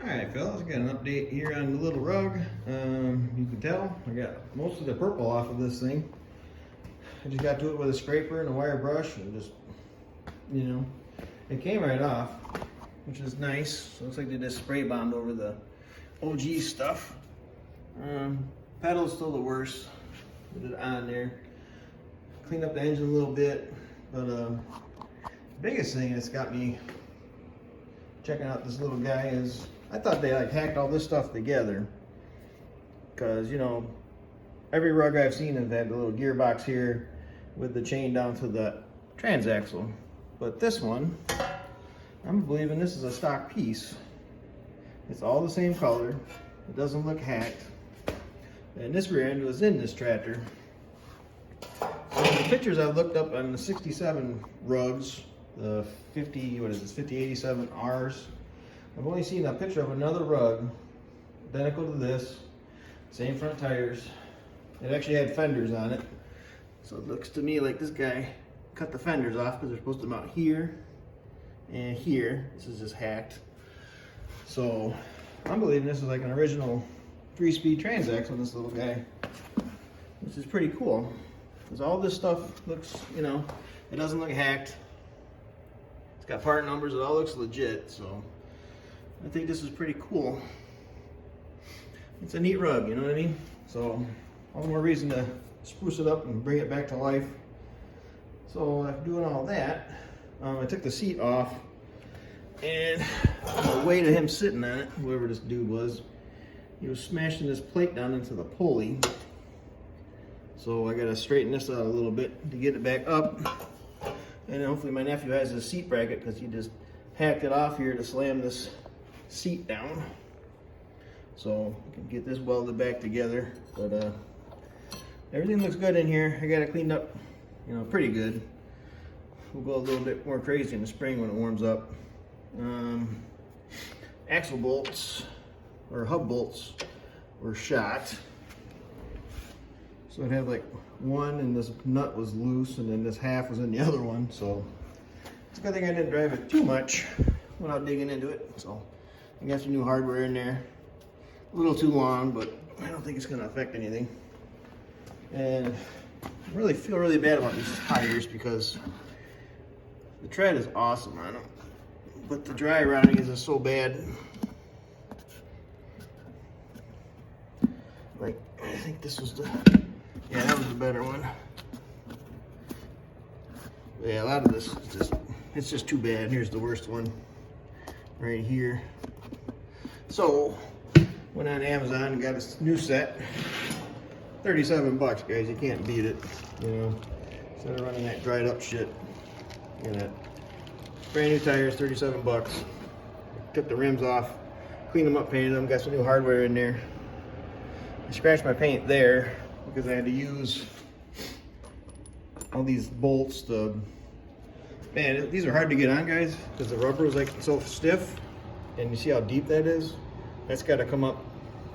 Alright fellas, I got an update here on the little rug. You can tell I got most of the purple off of this thing. I just got to it with a scraper and a wire brush and just, it came right off, which is nice. So it looks like they just spray bombed over the OG stuff. Pedal's still the worst. Put it on there. Cleaned up the engine a little bit, but the biggest thing that's got me checking out this little guy is I thought they like hacked all this stuff together, because every rug I've seen has had the little gearbox here with the chain down to the transaxle, but this one I'm believing this is a stock piece. It's all the same color. It doesn't look hacked, and this rear end was in this tractor. So the pictures I've looked up on the 67 rugs, the 5087 Rs, I've only seen a picture of another rug identical to this, same front tires. It actually had fenders on it, so it looks to me like this guy cut the fenders off because they're supposed to mount here and here. This is just hacked. So I'm believing this is like an original 3-speed transaxle on this little guy, which is pretty cool, because all this stuff looks, it doesn't look hacked. It's got part numbers, it all looks legit, so I think this is pretty cool. It's a neat rug, you know what I mean? So all the more reason to spruce it up and bring it back to life. So after doing all that, I took the seat off, and the weight of him sitting on it, whoever this dude was, he was smashing this plate down into the pulley. So I gotta straighten this out a little bit to get it back up. And hopefully my nephew has his seat bracket, because he just hacked it off here to slam this seat down. So I can get this welded back together. But everything looks good in here. I got it cleaned up, pretty good. We'll go a little bit more crazy in the spring when it warms up. Axle bolts, or hub bolts, were shot. So it had like one, and this nut was loose, and then this half was in the other one. So it's a good thing I didn't drive it too much without digging into it. So I got some new hardware in there. A little too long, but I don't think it's going to affect anything. And I really feel really bad about these tires, because the tread is awesome on them, but the dry routing is just so bad. Like, I think this was yeah, that was the better one. Yeah, a lot of this is it's just too bad. Here's the worst one right here. So went on Amazon and got a new set. 37 bucks, guys. You can't beat it. Instead of running that dried up shit. Look at that. Brand new tires, 37 bucks. Took the rims off, cleaned them up, painted them, got some new hardware in there. I scratched my paint there because I had to use all these bolts to, man, these are hard to get on, guys, because the rubber is like so stiff, and you see how deep that is? That's got to come up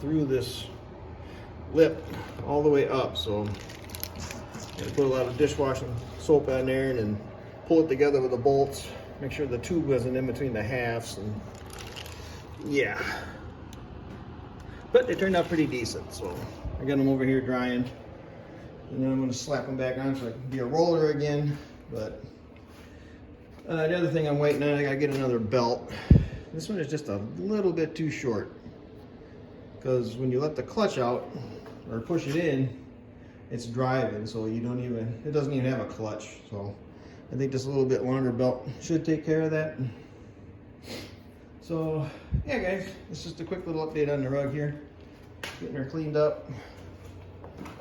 through this lip all the way up. So I had to put a lot of dishwashing soap on there and then pull it together with the bolts, make sure the tube wasn't in between the halves, and yeah. But they turned out pretty decent, so I got them over here drying, and then I'm going to slap them back on so I can be a roller again. But the other thing I'm waiting on, I got to get another belt. This one is just a little bit too short, because when you let the clutch out or push it in, it's driving, so it doesn't even have a clutch. So I think this little bit longer belt should take care of that. So yeah, guys, it's just a quick little update on the rug here. Getting her cleaned up.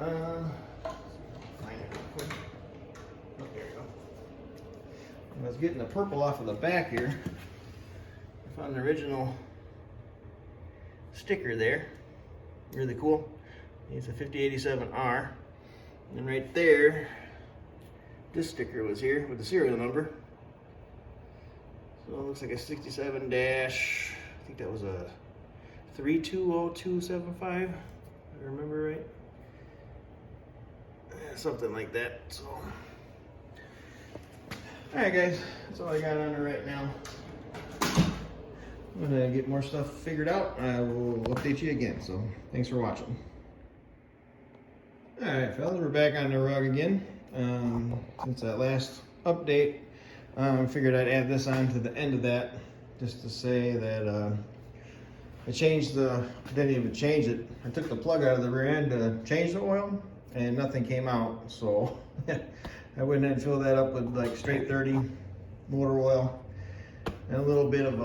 Oh, there we go. I was getting the purple off of the back here. I found the original sticker there. Really cool. It's a 5087R. And right there, this sticker was here with the serial number. So it looks like a 67 dash, I think that was a 320275, if I remember right. Something like that. So alright guys, that's all I got on her right now. I'm gonna get more stuff figured out. I will update you again. So thanks for watching. All right, fellas, we're back on the Rugg again. Since that last update, figured I'd add this on to the end of that, just to say that I changed didn't even change it. I took the plug out of the rear end to change the oil, and nothing came out. So I went ahead and filled that up with like straight 30 motor oil and a little bit of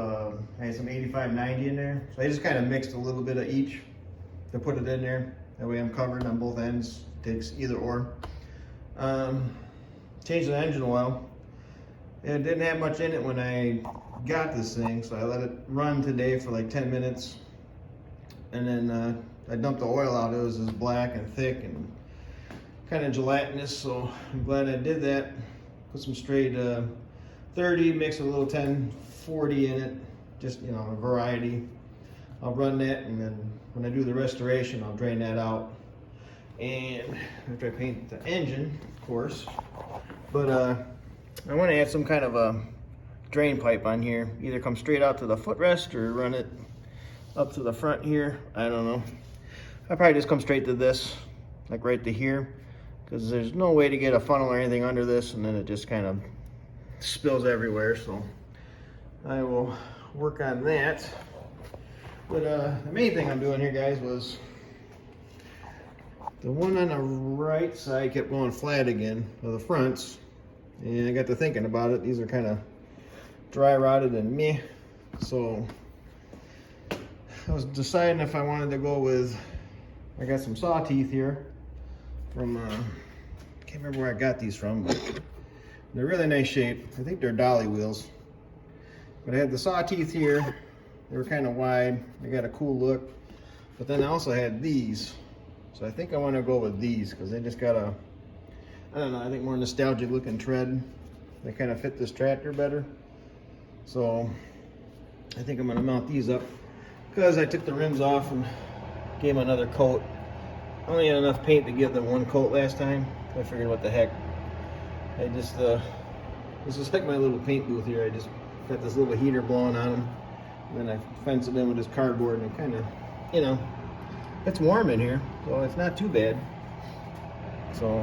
I had some 85/90 in there. So I just kind of mixed a little bit of each to put it in there. That way I'm covered on both ends. Takes either or. Changed the engine oil. It didn't have much in it when I got this thing, so I let it run today for like 10 minutes. And then I dumped the oil out. It was just black and thick and kind of gelatinous, so I'm glad I did that. Put some straight 30, mix a little 1040 in it, just, you know, a variety. I'll run that, and then when I do the restoration, I'll drain that out. And after I paint the engine, of course, but I want to add some kind of a drain pipe on here. Either come straight out to the footrest or run it up to the front here. I don't know. I'll probably just come straight to this, like right to here, because there's no way to get a funnel or anything under this, and then it just kind of spills everywhere. So I will work on that. But the main thing I'm doing here, guys, was the one on the right side kept going flat again, of the fronts. And I got to thinking about it. These are kind of dry rotted and meh. So I was deciding if I wanted to go with, I got some saw teeth here from, can't remember where I got these from, but they're really nice shape. I think they're dolly wheels. But I had the saw teeth here. They were kind of wide. They got a cool look. But then I also had these. So I think I want to go with these because they just got a, I don't know, I think more nostalgic looking tread. They kind of fit this tractor better. So I think I'm going to mount these up because I took the rims off and gave them another coat. I only had enough paint to give them one coat last time. I figured, what the heck. I just, this is like my little paint booth here. I just got this little heater blowing on them. And then I fence it in with this cardboard, and it kind of, you know, it's warm in here, so it's not too bad. So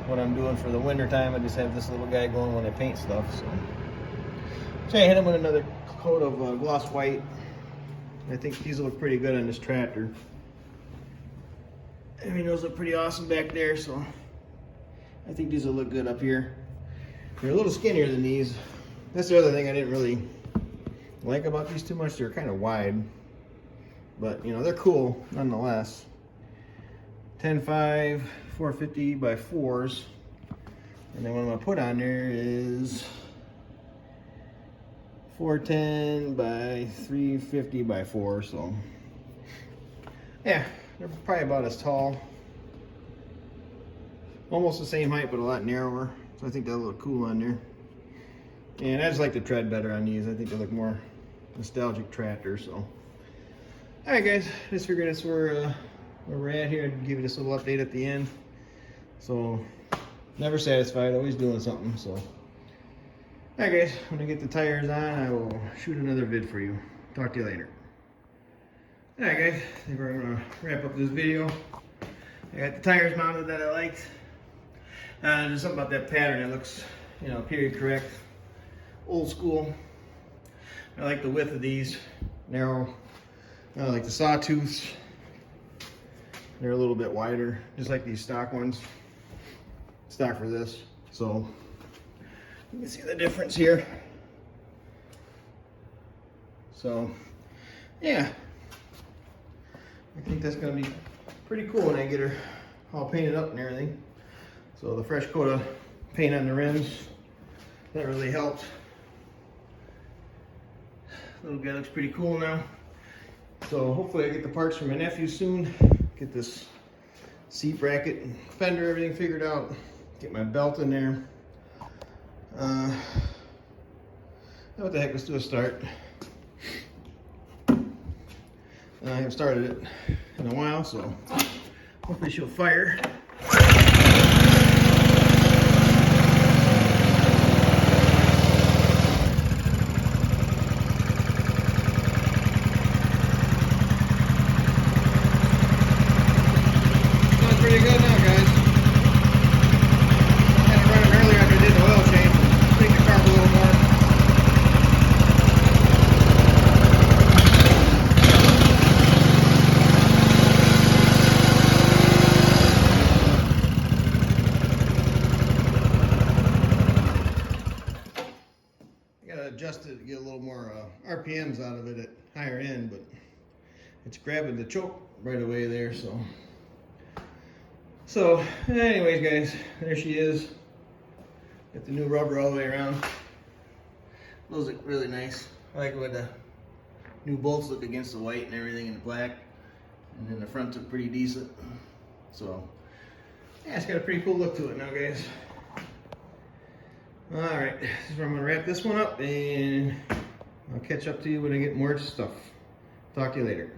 what I'm doing for the winter time, I just have this little guy going when I paint stuff. So I hit him with another coat of gloss white. I think these look pretty good on this tractor. I mean, those look pretty awesome back there, so I think these will look good up here. They're a little skinnier than these. That's the other thing I didn't really like about these too much. They're kind of wide, but you know, they're cool nonetheless. 10.5 450 by 4s, and then what I'm gonna put on there is 410 by 350 by 4. So yeah, they're probably about as tall, almost the same height but a lot narrower. So I think that'll look cool on there. And I just like the tread better on these. I think they look more nostalgic tractor. So, all right, guys, just figured that's where we're at here. I'd give you this little update at the end. So, never satisfied, always doing something. So, all right, guys, when I get the tires on, I will shoot another vid for you. Talk to you later. All right, guys, I think we're gonna wrap up this video. I got the tires mounted that I liked. There's something about that pattern. It looks, you know, period correct. Old school. I like the width of these, narrow. I like the sawtooths. They're a little bit wider, just like these stock ones. Stock for this. So you can see the difference here. So yeah, I think that's gonna be pretty cool when I get her all painted up and everything. So the fresh coat of paint on the rims, that really helped. Little guy looks pretty cool now. So hopefully I get the parts from my nephew soon. Get this seat bracket and fender, everything figured out. Get my belt in there. What the heck, let's do a start. I haven't started it in a while, so hopefully she'll fire. RPMs out of it at higher end, but it's grabbing the choke right away there, so anyways guys, there she is. Got the new rubber all the way around. Those look really nice. I like the way the new bolts look against the white and everything and the black, and then the front look pretty decent. So yeah, it's got a pretty cool look to it now, guys. All right, this is where I'm gonna wrap this one up, and I'll catch up to you when I get more stuff. Talk to you later.